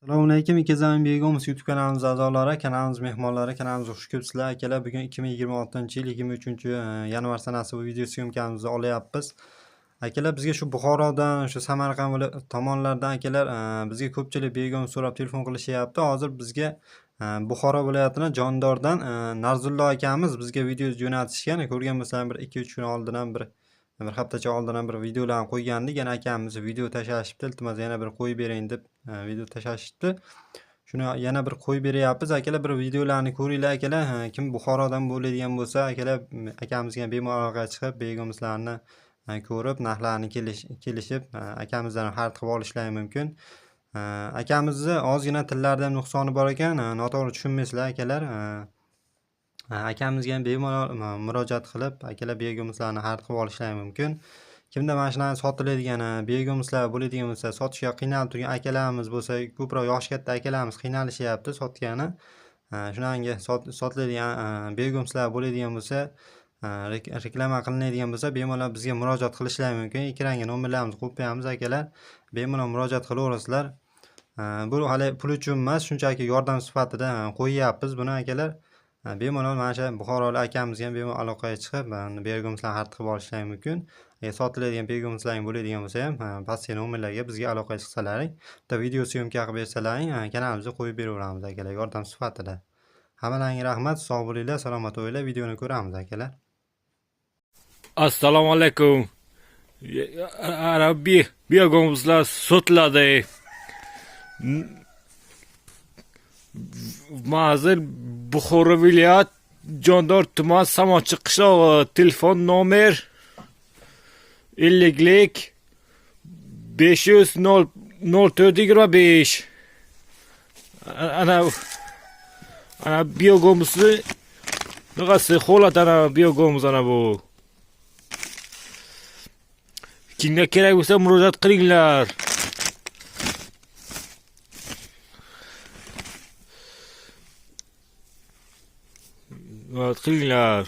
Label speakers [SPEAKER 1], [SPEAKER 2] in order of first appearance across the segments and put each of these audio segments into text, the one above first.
[SPEAKER 1] Assalomu alaykum, Ikkizamin Begomuz YouTube kanalimiz a'zolari, kanalimiz mehmonlari, kanalimizga xush kelibsizlar. Akalar, bugun 2026-yil 23-yanvar sanasi bu video syomkamizni olyapmiz. Akalar, bizga shu Buxorodan, shu Samarqand tomonlardan akalar, bizga ko'pchilik Begom so'rab telefon qilishyapti. Hozir bizga Buxoro viloyatining Jondordan Narzullo akamiz bizga video jo'natishgan. Ko'rgan bo'lsangiz, bir 2-3 kun oldin ham bir haftacha oldin ham bir videolarni qo'ygandik. Yana akamiz video tashlashibdi. Iltimos yana bir qo'yib bering deb video tashlashibdi. Shuni yana bir qo'yib beryapmiz. Akalar, bir videolarni ko'ringlar akalar. Kim Buxorodan bo'ladigan bo'lsa, akalar akamizga bemalol aloqaga chiqib, begimizlarni ko'rib, narxlarni kelishib, akamizdan xarid qilib olishlari mumkin. Akamizni ozgina tillarda nuqsoni bor ekan, noto'g'ri tushunmaysizlar akalar. Akamizga ham bemalol murojaat qilib, akalar begimizlarni xarid qilib olishlari mumkin. Kimda mashinani sotiladigan, begimizlar bo'ladigan bo'lsa, sotishga qiynalib turgan akalarimiz bo'lsa, ko'proq yoshi katta akalarimiz qiynalishyapti sotgani. Shunanga sotiladigan begimizlar bo'ladigan bo'lsa, reklama qilinadigan bo'lsa, bemalol bizga murojaat qilishlari mumkin. Ekranga nomerlarimizni qo'yib qo'yamiz akalar. Bemalol murojaat qilaverasizlar. Bu hali pul uchun emas, shunchaki yordam sifatida qo'yyapmiz buni akalar. Bemalol mana shu Buxorolik akamizga ham bemalol aloqaga chiqib, begimizlarni xarid qilib olishlari mumkin. Sotiladigan begimizlar bo'ladigan bo'lsa ham, pastki nomerlarga bizga aloqaga chiqsalaring, bitta video syomka qilib bersalaring, kanalimizga qo'yib beraveramiz akalar, yordam sifatida. Hammalaringga rahmat, sog' bo'linglar, salomat bo'linglar. Videoni ko'ramiz akalar.
[SPEAKER 2] Assalomu alaykum. Arabiy begimizlar sotiladi. Mazir Buxoro viloyat Jondor tuman Samochi qishlog'i. Telefon nomer 50 500 0425. Ana begimizni naqasi holat ana begimiz ana bu. Kimga kerak bo'lsa murojaat qilinglar. Qilinglar.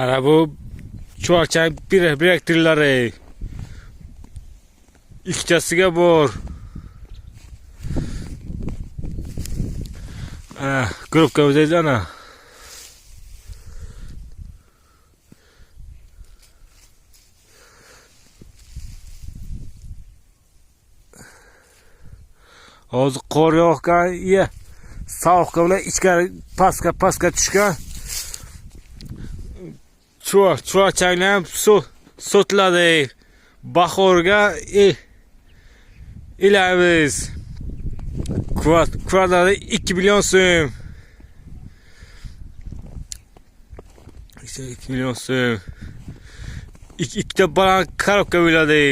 [SPEAKER 2] Ana bu chuvalchang reaktorlari ikkitasiga bor. Ana grupka o'zaydi ana. Hozir qor yog'gan, sovuqqa bilan ichkari pastga tushgan. Chuvalchanglar ham sotiladi. Bahorga ilamiz. Kvadrati 2 million so'm. 2 million so'm. Ikkita baland korobka bo'ladi.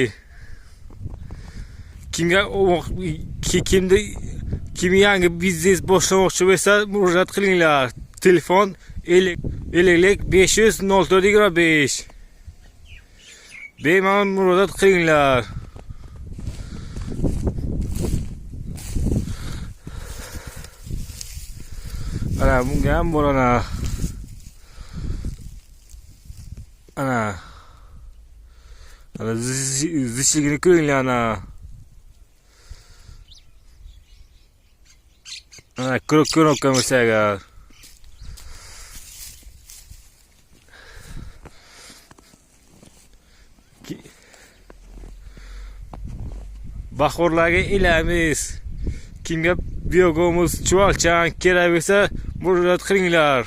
[SPEAKER 2] Kim yangi biznes boshlamoqchi bo'lsa, murojaat qilinglar. Telefon 50 500 0425. Bemalol murojaat qilinglar. Ana bunga ham bor ana. Ana zishligini ko'ringlar ana. Ana ko'rokka bo'lsa bahorlarga ilamiz. Kimga begimiz chuvalchang kerak bo'lsa murojaat qilinglar.